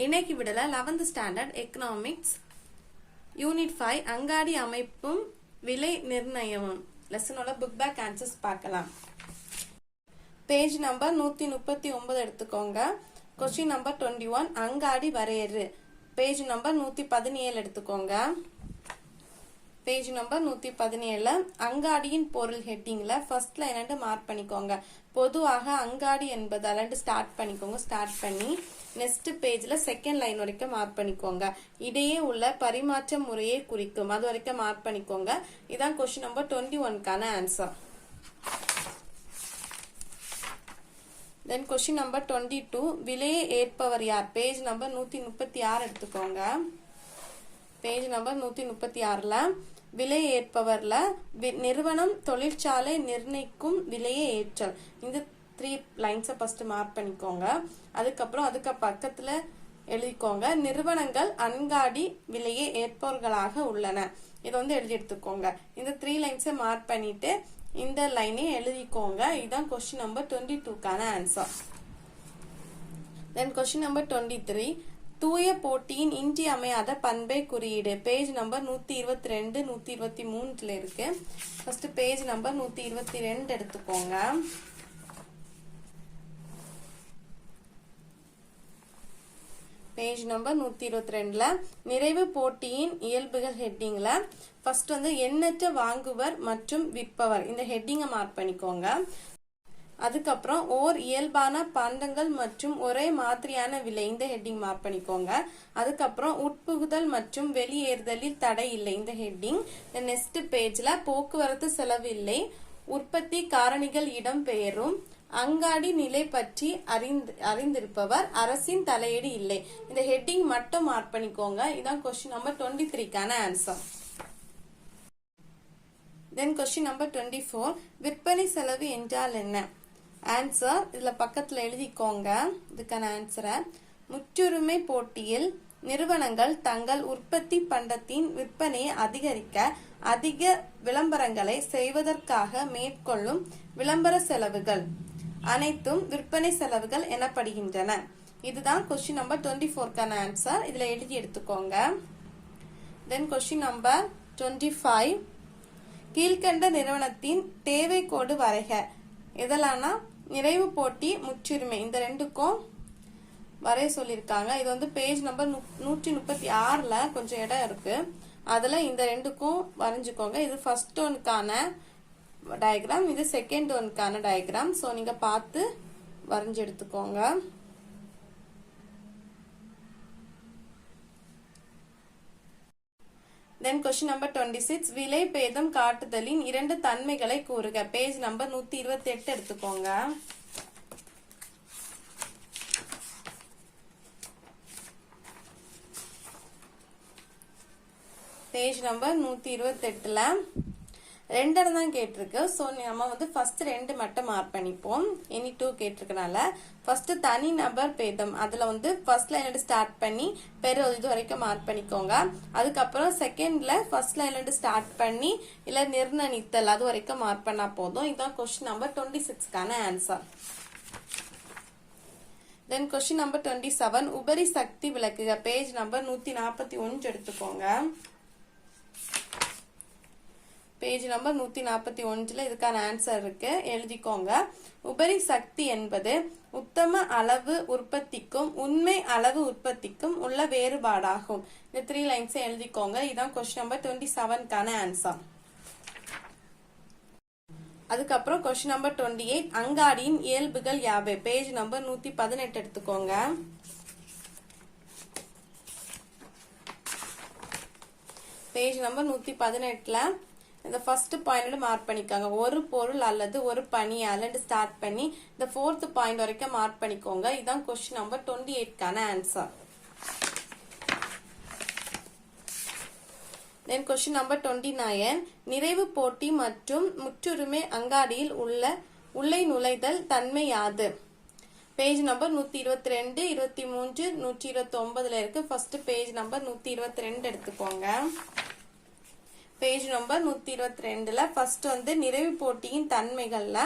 இன்னைக்கு விடல 11th standard economics unit 5 அங்காடி அமைப்பும் விலை நிர்ணயமும் லெசனோட புக் பேக் ஆன்சர்ஸ் பார்க்கலாம். பேஜ் நம்பர் 139 எடுத்துக்கோங்க. கொஸ்டின் நம்பர் 21 அங்காடி வரையறு. பேஜ் நம்பர் 117 எடுத்துக்கோங்க. பேஜ் நம்பர் 117 அங்காடியின் பொருள் ஹெட்டிங்ல ஃபர்ஸ்ட்ல என்னன்னு மார்க் பண்ணிக்கோங்க. பொதுவாக அங்காடி என்பது அலண்டு ஸ்டார்ட் பண்ணிக்கோங்க. ஸ்டார்ட் பண்ணி நெக்ஸ்ட் பேஜ்ல செகண்ட் லைன் வரைக்கும் மார்க் பண்ணிக்கோங்க. இடையே உள்ள பரிமாற்ற முறையை குறிக்கும், அது வரைக்கும் மார்க் பண்ணிக்கோங்க. இதான் கொஸ்டின் நம்பர் 21க்கான ஆன்சர். தென் கொஸ்டின் நம்பர் 22 விலையை ஏற்பவர் யார்? பேஜ் நம்பர் 136 எடுத்துக்கோங்க. பேஜ் நம்பர் 136ல விலை ஏற்பவர்ல நிறுவனம் தொழிற்சாலை நிர்ணயிக்கும் விலையை ஏற்றல், இந்த 3 லைன்ஸை ஃபர்ஸ்ட் மார்க் பண்ணிக்கோங்க. அதுக்கப்புறம் அதுக்கு பக்கத்துல எழுதிக்கோங்க நிறுவனங்கள் அங்காடி விலையை ஏற்பவர்களாக உள்ளன. இதை வந்து எழுதி எடுத்துக்கோங்க. இந்த 3 லைன்ஸை மார்க் பண்ணிட்டு இந்த லைனை எழுதிக்கோங்க. இதுதான் கொஸ்டின் நம்பர் 22க்கான ஆன்சர். தென் கொஸ்டின் நம்பர் 23 தூய போட்டியின் இன்றியமையாத பண்பை குறியீடு. பேஜ் நம்பர் 122 123 இருக்கு. ஃபர்ஸ்ட் பேஜ் நம்பர் 122 எடுத்துக்கோங்க. பேஜ் நம்பர் 122ல நிறைவு போட்டியின் இயல்புகள் ஹெட்டிங்ல ஃபர்ஸ்ட் வந்து எண்ணற்ற வாங்குவர் மற்றும் விற்பவர், இந்த ஹெட்டிங்கை மார்க் பண்ணிக்கோங்க. அதுக்கப்புறம் ஓர் இயல்பான பண்டங்கள் மற்றும் ஒரே மாதிரியான விலை, இந்த ஹெட்டிங் மார்க் பண்ணிக்கோங்க. அதுக்கப்புறம் உட்புகுதல் மற்றும் வெளியேறுதலில் தடை இல்லை, இந்த ஹெட்டிங். நெக்ஸ்ட் பேஜ்ல போக்குவரத்து செலவு இல்லை, உற்பத்தி காரணிகள் இடம்பெயரும், அங்காடி நிலை பற்றி அறிந்திருப்பவர், அரசின் தலையீடு இல்லை, இந்த ஹெட்டிங் மட்டும் மார்க் பண்ணிக்கோங்க. இதான் கொஸ்டின் நம்பர் 23க்கான ஆன்சர். தென் கொஸ்டின் நம்பர் 24 விற்பனை செலவு என்றால் என்ன? ஆன்சர் இதுல பக்கத்துல எழுதிக்கோங்க. இதுக்கான ஆன்சரை முற்றுரிமை போட்டியில் நிறுவனங்கள் தங்கள் உற்பத்தி பண்டத்தின் விற்பனையை அதிகரிக்க அதிக விளம்பரங்களை செய்வதற்காக மேற்கொள்ளும் விளம்பர செலவுகள் அனைத்தும் விற்பனை செலவுகள் எனப்படுகின்றன. இதுதான் கொஸ்டின் நம்பர் 24க்கான ஆன்சர். இதுல எழுதி எடுத்துக்கோங்க. தென் கொஸ்டின் நம்பர் 25 கீழ்கண்ட நிறுவனத்தின் தேவை கோடு வரைக. இதெல்லாம்னா நிறைவு போட்டி முற்றுரிமை, இந்த ரெண்டுக்கும் வரைய சொல்லியிருக்காங்க. இது வந்து பேஜ் நம்பர் 136ல கொஞ்சம் இடம் இருக்கு, அதுல இந்த ரெண்டுக்கும் வரைஞ்சுக்கோங்க. இது ஃபர்ஸ்ட் ஒன்னுக்கான டயக்ராம், இது செகண்ட் ஒன்னுக்கான டயக்ராம். ஸோ நீங்க பார்த்து வரைஞ்சு எடுத்துக்கோங்க. தென் கொஸ்டின் நம்பர் 26 விலை பேதம் காட்டுதலின் 2 தன்மைகளை கூறுக. பேஜ் நம்பர் 128 எடுத்துக்கோங்க. பேஜ் நம்பர் 128ல 2 தான் கேட்டிருக்கு. ஸோ நம்ம வந்து ஃபர்ஸ்ட் 2 மட்டும் மார்க் பண்ணிப்போம். இனி 2 கேட்டிருக்கனால ஃபர்ஸ்ட் தனி நபர் பேதம், அதுல வந்து ஃபர்ஸ்ட் லைன்ல ஸ்டார்ட் பண்ணி இது வரைக்கும் மார்க் பண்ணிக்கோங்க. அதுக்கப்புறம் செகண்ட்ல ஃபர்ஸ்ட் லைன்ல ஸ்டார்ட் பண்ணி இல்ல நிர்ணயித்தல், அது வரைக்கும் மார்க் பண்ணா போதும். இதுதான் கொஸ்டின் நம்பர் 26க்கான ஆன்சர். தென் கொஸ்டின் நம்பர் 27 உபரி சக்தி விளக்குக. பேஜ் நம்பர் 141 எடுத்துக்கோங்க. பேஜ் நம்பர் 141ல இதுக்கான ஆன்சர் இருக்கு, எழுதிக்கோங்க. உபரி சக்தி என்பது உத்தம அளவு உற்பத்திக்கும் உண்மை அளவு உற்பத்திக்கும் உள்ள வேறுபாடாகும். இந்த 3 லைன்ஸ் எழுதிக்கோங்க. இதுதான் கொஸ்டின் நம்பர் 27க்கான ஆன்சர். அதுக்கப்புறம் கொஸ்டின் நம்பர் 28 அங்காடியின் இயல்புகள் யாவை? பேஜ் நம்பர் 118 எடுத்துக்கோங்க. பேஜ் நம்பர் 118ல இந்த ஃபர்ஸ்ட் பாயிண்ட் மார்க் பண்ணிக்கோங்க. ஒரு பொருள் அல்லது ஒரு பணி அல்லது ஸ்டார்ட் பண்ணி இந்த 4th பாயிண்ட் வரைக்கும் மார்க் பண்ணிக்கோங்க. இதுதான் கொஸ்டின் நம்பர் 28க்கான ஆன்சர். தென் கொஸ்டின் நம்பர் 29 நிறைவு போட்டி மற்றும் முற்றுரிமை அங்காடியில் உள்ளே நுழைதல் தன்மை யாது? பேஜ் நம்பர் 122 23 129 இருக்கு. ஃபர்ஸ்ட் பேஜ் நம்பர் 122 எடுத்துக்கோங்க. பேஜ் நம்பர் 122ல ஃபர்ஸ்ட் வந்து நிறைவு போட்டியின் தன்மைகள்ல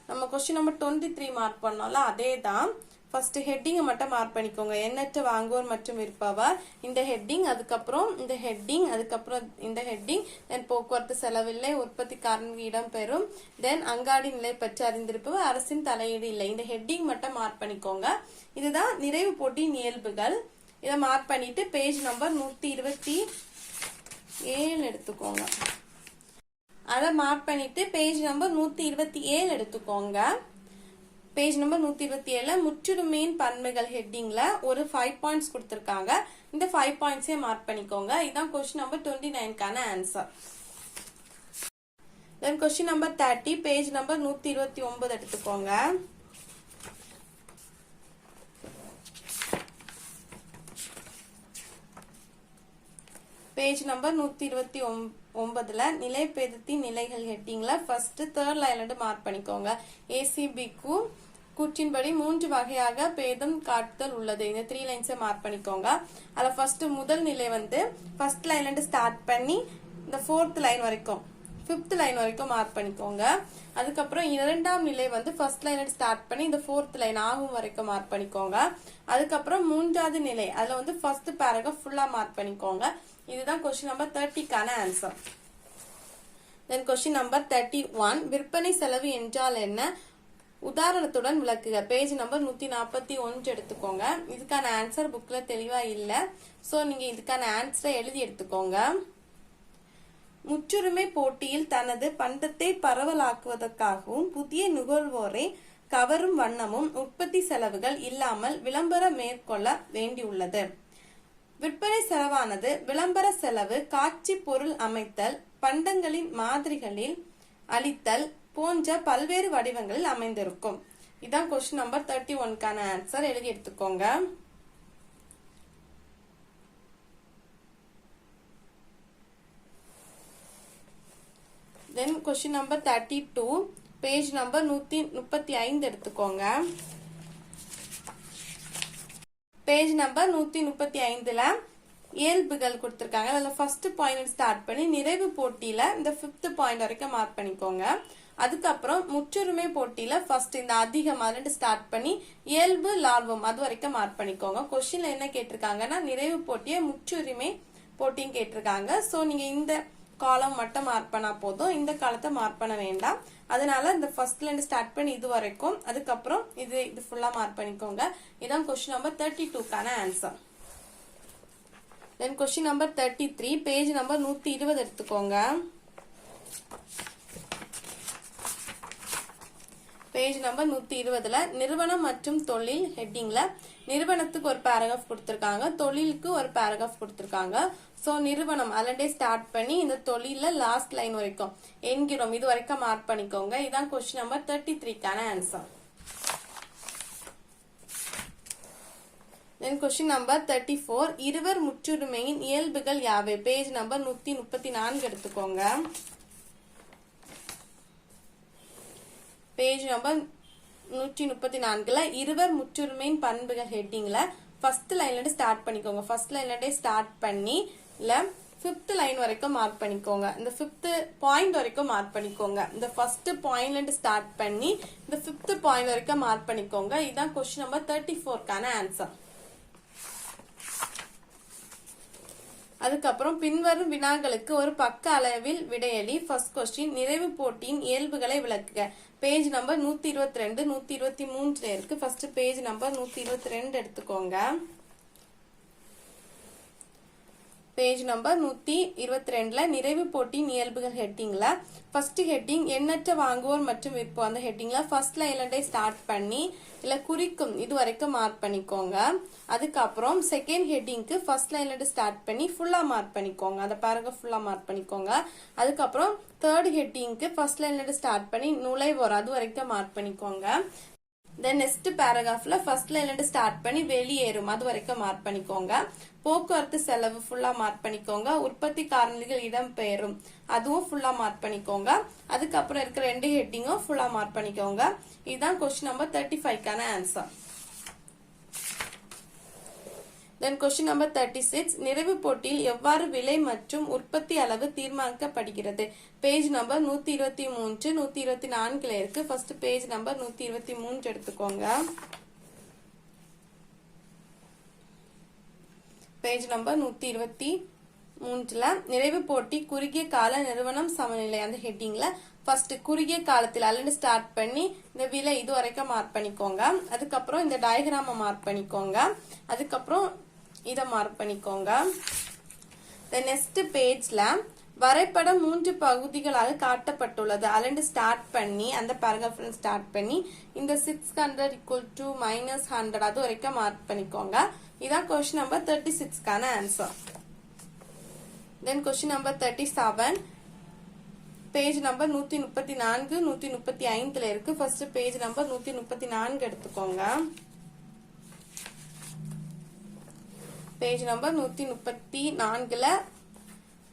நம்ம கொஸ்டின் நம்பர் 23 மார்க் பண்ணோம்ல, அதே தான் ஃபர்ஸ்ட் ஹெட்டிங்கை மட்டும் மார்க் பண்ணிக்கோங்க. எண்ணற்ற வாங்குவோர் மற்றும் விற்பவர் இந்த ஹெட்டிங், அதுக்கப்புறம் இந்த ஹெட்டிங், அதுக்கப்புறம் இந்த ஹெட்டிங், தென் போக்குவரத்து செலவில்லை, உற்பத்தி காரணிகள் இடம்பெறும், தென் அங்காடி நிலை பற்றி அறிந்திருப்பவர், அரசின் தலையீடு இல்லை. இந்த ஹெட்டிங் மட்டும் மார்க் பண்ணிக்கோங்க. இதுதான் நிறைவு போட்டியின் இயல்புகள். இதை மார்க் பண்ணிட்டு பேஜ் நம்பர் 127 எடுத்துக்கோங்க. அதை மார்க் பண்ணிட்டு பேஜ் நம்பர் 127 எடுத்துக்கோங்க. பேஜ் நம்பர் 127 முற்றுரிமையின் பன்மைகள் ஹெட்டிங்ல ஒரு 5 பாயிண்ட்ஸ் கொடுத்திருக்காங்க. இந்த 5 பாயிண்ட்ஸே மார்க் பண்ணிக்கோங்க. இதான் கொஸ்டின் நம்பர் 29க்கான answer. Then question number 30 page number 129 எடுத்துக்கோங்க. பேஜ் நம்பர் 129ல நிலைபேதத்தின் நிலைகள் ஹெட்டிங்ல ஃபர்ஸ்ட் தேர்ட் லைன்ல மார்க் பண்ணிக்கோங்க. ஏசிபிக்கு கூற்றின்படி 3 வகையாக பேதம் காட்டுதல் உள்ளது. இந்த 3 லைன்ஸை மார்க் பண்ணிக்கோங்க. அதுல ஃபர்ஸ்ட் முதல் நிலை ஃபர்ஸ்ட் லைன்ல ஸ்டார்ட் பண்ணி இந்த 4th லைன் வரைக்கும் 5th லைன் வரைக்கும் மார்க் பண்ணிக்கோங்க. அதுக்கப்புறம் இரண்டாம் நிலை ஃபர்ஸ்ட் லைன்ல ஸ்டார்ட் பண்ணி இந்த 4th லைன் ஆகும் வரைக்கும் மார்க் பண்ணிக்கோங்க. அதுக்கப்புறம் மூன்றாவது நிலை அதுல ஃபர்ஸ்ட் பேராகிராஃப் ஃபுல்லா மார்க் பண்ணிக்கோங்க. இதுதான் கொஸ்டின் நம்பர் 30க்கான ஆன்சர். தென் கொஸ்டின் நம்பர் 31 விற்பனை செலவு என்றால் என்ன, உதாரணத்துடன் விளக்குக. பேஜ் நம்பர் 141 எடுத்துக்கோங்க. இதுக்கான ஆன்சர் புக்ல தெளிவா இல்ல, சோ நீங்க இதுக்கான ஆன்சரை எழுதி எடுத்துக்கோங்க. முற்றுரிமை போட்டியில் தனது பண்டத்தை பரவலாக்குவதற்காகவும் புதிய நுகர்வோரை கவரும் வண்ணமும் உற்பத்தி செலவுகள் இல்லாமல் விளம்பரம் மேற்கொள்ள வேண்டியுள்ளது. விற்பனை செலவானது விளம்பர செலவு, காட்சி பொருள் அமைத்தல், பண்டங்களின் மாதிரிகளில் அளித்தல் போன்ற பல்வேறு வடிவங்களில் அமைந்திருக்கும். இதான் கொஸ்டின் நம்பர் 31க்கான ஆன்சர். எழுதி எடுத்துக்கோங்க. தென் கொஸ்டின் நம்பர் 32 பேஜ் நம்பர் 135 எடுத்துக்கோங்க. பேஜ் நம்பர் 135ல இயல்புகள் கொடுத்திருக்காங்க. அதுல ஃபர்ஸ்ட் பாயிண்ட் ஸ்டார்ட் பண்ணி நிறைவு போட்டியில இந்த 5th பாயிண்ட் வரைக்கும் மார்க் பண்ணிக்கோங்க. அதுக்கப்புறம் முற்றுரிமை போட்டியில ஃபர்ஸ்ட் இந்த அதிகம் அதுல ஸ்டார்ட் பண்ணி இயல்பு லாபம் அது வரைக்கும் மார்க் பண்ணிக்கோங்க. கொஸ்டின்ல என்ன கேட்டிருக்காங்கன்னா நிறைவு போட்டிய முற்றுரிமை போட்டின்னு கேட்டிருக்காங்க. சோ நீங்க இந்த காலம் மட்டும் மார்க் பண்ணா போதும், இந்த காலத்தை மார்க் பண்ண வேண்டாம். அதனால இந்த ஃபர்ஸ்ட்ல இருந்து ஸ்டார்ட் பண்ணி இது வரைக்கும், அதுக்கப்புறம் இது ஃபுல்லா மார்க் பண்ணிக்கோங்க. இதான் கொஸ்டின் நம்பர் 32க்கான answer. Then question number 33 page number 120 எடுத்துக்கோங்க. பேஜ் நம்பர் 120ல நிறுவனம் மற்றும் தொழில் ஹெட்டிங்ல நிறுவனத்துக்கு ஒரு பேராகிராஃப் கொடுத்திருக்காங்க, தொழிலுக்கு ஒரு பேராகிராஃப் கொடுத்திருக்காங்க. சோ நிறுவனம் அல்லண்டே ஸ்டார்ட் பண்ணி இந்த தொழில லாஸ்ட் லைன் வரைக்கும் என்கிறோம் இது வரைக்கும் மார்க் பண்ணிக்கோங்க. இதான் கொஸ்டின் நம்பர் 33க்கான ஆன்சர். தென் கொஸ்டின் நம்பர் 34 இருவர் முற்றுரிமையின் இயல்புகள் யாவை. பேஜ் நம்பர் 134 எடுத்துக்கோங்க. பேஜ் நம்பர் 134ல இருவர் முற்றுரிமையின் பண்புகள் ஹெட்டிங்ல ஃபர்ஸ்ட் லைன்ல இருந்து ஸ்டார்ட் பண்ணிக்கோங்க. ஃபர்ஸ்ட் லைன்ல இருந்தே ஸ்டார்ட் பண்ணி 5th லைன் வரைக்கும் மார்க் பண்ணிக்கோங்க. இந்த 5th பாயிண்ட் வரைக்கும் மார்க் பண்ணிக்கோங்க. இந்த ஃபர்ஸ்ட் பாயிண்ட்ல இருந்து ஸ்டார்ட் பண்ணி இந்த 5th பாயிண்ட் வரைக்கும் மார்க் பண்ணிக்கோங்க. இதான் கொஸ்டின் நம்பர் 34க்கான ஆன்சர். அதுக்கப்புறம் பின்வரும் வினாக்களுக்கு ஒரு பக்க அளவில் விடையளி. ஃபர்ஸ்ட் கொஸ்டின் நிறைவு போட்டியின் இயல்புகளை விளக்குக. பேஜ் நம்பர் 122 123 இருக்கு. ஃபர்ஸ்ட் பேஜ் நம்பர் 122 எடுத்துக்கோங்க. பேஜ் நம்பர் 122ல நிறைவு போட்டியின் இயல்புகள் ஹெட்டிங்ல ஃபர்ஸ்ட் ஹெட்டிங் எண்ணற்ற வாங்குவோர் மற்றும் விற்போர். அந்த ஹெட்டிங்ல ஃபர்ஸ்ட் லைன்ல ஸ்டார்ட் பண்ணி இல்ல குறிக்கும் இது வரைக்கும் மார்க் பண்ணிக்கோங்க. அதுக்கப்புறம் செகண்ட் ஹெட்டிங்க்கு ஃபர்ஸ்ட் லைன்ல ஸ்டார்ட் பண்ணி ஃபுல்லா மார்க் பண்ணிக்கோங்க. அந்த பேராகிராஃப் ஃபுல்லா மார்க் பண்ணிக்கோங்க. அதுக்கப்புறம் தேர்ட் ஹெட்டிங்க்கு ஃபர்ஸ்ட் லைன்ல ஸ்டார்ட் பண்ணி நுழைவோர் அது வரைக்கும் மார்க் பண்ணிக்கோங்க. தென் நெக்ஸ்ட் பேராகிராஃப்ல ஃபர்ஸ்ட் லைன்ல ஸ்டார்ட் பண்ணி வெளியேறும் அது வரைக்கும் மார்க் பண்ணிக்கோங்க. போக்குவரத்து செலவு ஃபுல்லா மார்க் பண்ணிக்கோங்க. உற்பத்தி காரணிகள் இடம்பெயரும் அதுவும் ஃபுல்லா மார்க் பண்ணிக்கோங்க. அதுக்கப்புறம் இருக்கிற 2 ஹெட்டிங்கும் ஃபுல்லா மார்க் பண்ணிக்கோங்க. இதுதான் கொஸ்டின் நம்பர் 35க்கான ஆன்சர். தென் கொஸ்டின் நம்பர் 36 நிறைவு போட்டியில் எவ்வாறு விலை மற்றும் உற்பத்தி அளவு தீர்மானிக்கப்படுகிறது. பேஜ் நம்பர் 123 124 இருக்கு. ஃபர்ஸ்ட் பேஜ் நம்பர் 123 எடுத்துக்கோங்க. பேஜ் நம்பர் 123ல நிறைவு போட்டி குறுகிய கால நிறுவனம் சமநிலை அந்த ஹெட்டிங்ல ஃபர்ஸ்ட் குறுகிய காலத்தில் அல்லது ஸ்டார்ட் பண்ணி இந்த விலை இது வரைக்கும் மார்க் பண்ணிக்கோங்க. அதுக்கப்புறம் இந்த டயக்ராம மார்க் பண்ணிக்கோங்க. அதுக்கப்புறம் இதை மார்க் பண்ணிக்கோங்க. நெக்ஸ்ட் பேஜ்ல வரைபடம் 3 பகுதிகளாக காட்டப்பட்டுள்ளது. அல்லது ஸ்டார்ட் பண்ணி அந்த பேராகிராஃப் ஸ்டார்ட் பண்ணி இந்த 600 = -100 அது வரைக்கும் மார்க் பண்ணிக்கோங்க. இதான் கொஸ்டின் நம்பர் 36க்கான answer. Then question number 37 page number 134 135ல இருக்கு. ஃபர்ஸ்ட் பேஜ் நம்பர் 134 எடுத்துக்கோங்க. பேஜ் நம்பர் 134ல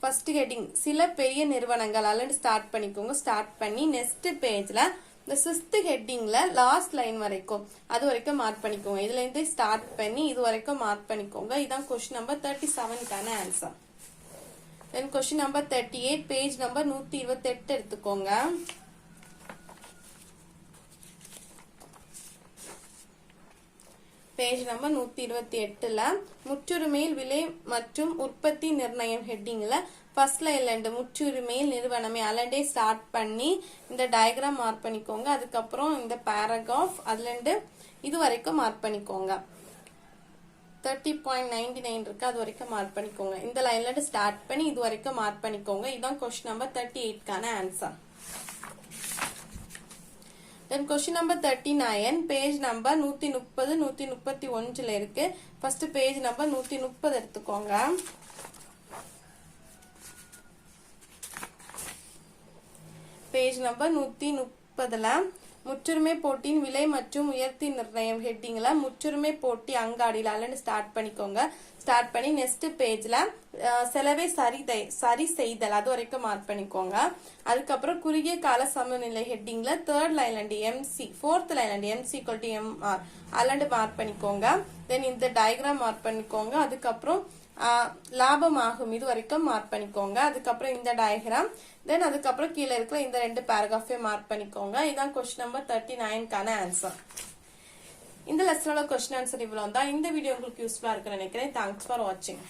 ஃபர்ஸ்ட் ஹெட்டிங் சில பெரிய நிறுவனங்கள் அல்லது ஸ்டார்ட் பண்ணிக்கோங்க. ஸ்டார்ட் பண்ணி நெக்ஸ்ட் பேஜ்ல இந்த 6th ஹெட்டிங்ல லாஸ்ட் லைன் வரைக்கும் அது வரைக்கும் மார்க் பண்ணிக்கோங்க. இதுல இருந்து ஸ்டார்ட் பண்ணி இது வரைக்கும் மார்க் பண்ணிக்கோங்க. இதான் கொஸ்டின் நம்பர் 37க்கான answer. Then question number 38 page number 128 எடுத்துக்கோங்க. பேஜ் நம்பர் 128ல முற்றுரிமையில் விலை மற்றும் உற்பத்தி நிர்ணயம் ஹெட்டிங்ல ஃபர்ஸ்ட் லைன்ல இருந்து முற்றுரிமையில் நிறுவனமே அல்லண்டே ஸ்டார்ட் பண்ணி இந்த டயக்ராம் மார்க் பண்ணிக்கோங்க. அதுக்கப்புறம் இந்த பேராகிராஃப் அதுல இருந்து இது வரைக்கும் மார்க் பண்ணிக்கோங்க. 30.99 இருக்கு அது வரைக்கும் மார்க் பண்ணிக்கோங்க. இந்த லைன்ல இருந்து ஸ்டார்ட் பண்ணி இது வரைக்கும் மார்க் பண்ணிக்கோங்க. இதான் கொஸ்டின் நம்பர் 38க்கான answer. Then question number 39 page number 130 131ல இருக்கு. ஃபர்ஸ்ட் பேஜ் நம்பர் 130 எடுத்துக்கோங்க. பேஜ் நம்பர் 130ல முற்றுரிமை போட்டியின் விலை மற்றும் உயர்த்தி நிர்ணயம் ஹெட்டிங்ல முற்றுரிமை போட்டி அங்காடியில் அல்லது ஸ்டார்ட் பண்ணிக்கோங்க. ஸ்டார்ட் பண்ணி நெக்ஸ்ட் பேஜ்ல செலவை சரி செய்தல் அது வரைக்கும் மார்க் பண்ணிக்கோங்க. அதுக்கப்புறம் குறுகிய கால சமநிலை ஹெட்டிங்ல 3rd லைன்ல இருந்து MC 4th லைன்ல இருந்து MC = MR அல்லது மார்க் பண்ணிக்கோங்க. தென் இந்த டயக்ராம் மார்க் பண்ணிக்கோங்க. அதுக்கப்புறம் லாபமாகும் இது வரைக்கும் மார்க் பண்ணிக்கோங்க. அதுக்கப்புறம் இந்த டயக்ராம் தென் அதுக்கப்புறம் கீழே இருக்கிற இந்த 2 பேராகிராஃபே மார்க் பண்ணிக்கோங்க. இதான் கொஸ்டின் நம்பர் 39க்கான ஆன்சர். இந்த லெசனோட கொஸ்டின் ஆன்சர் இவ்வளவு தான். இந்த வீடியோ உங்களுக்கு யூஸ்ஃபுல்லா இருக்குன்னு நினைக்கிறேன். தேங்க்ஸ் ஃபார் வாட்சிங்.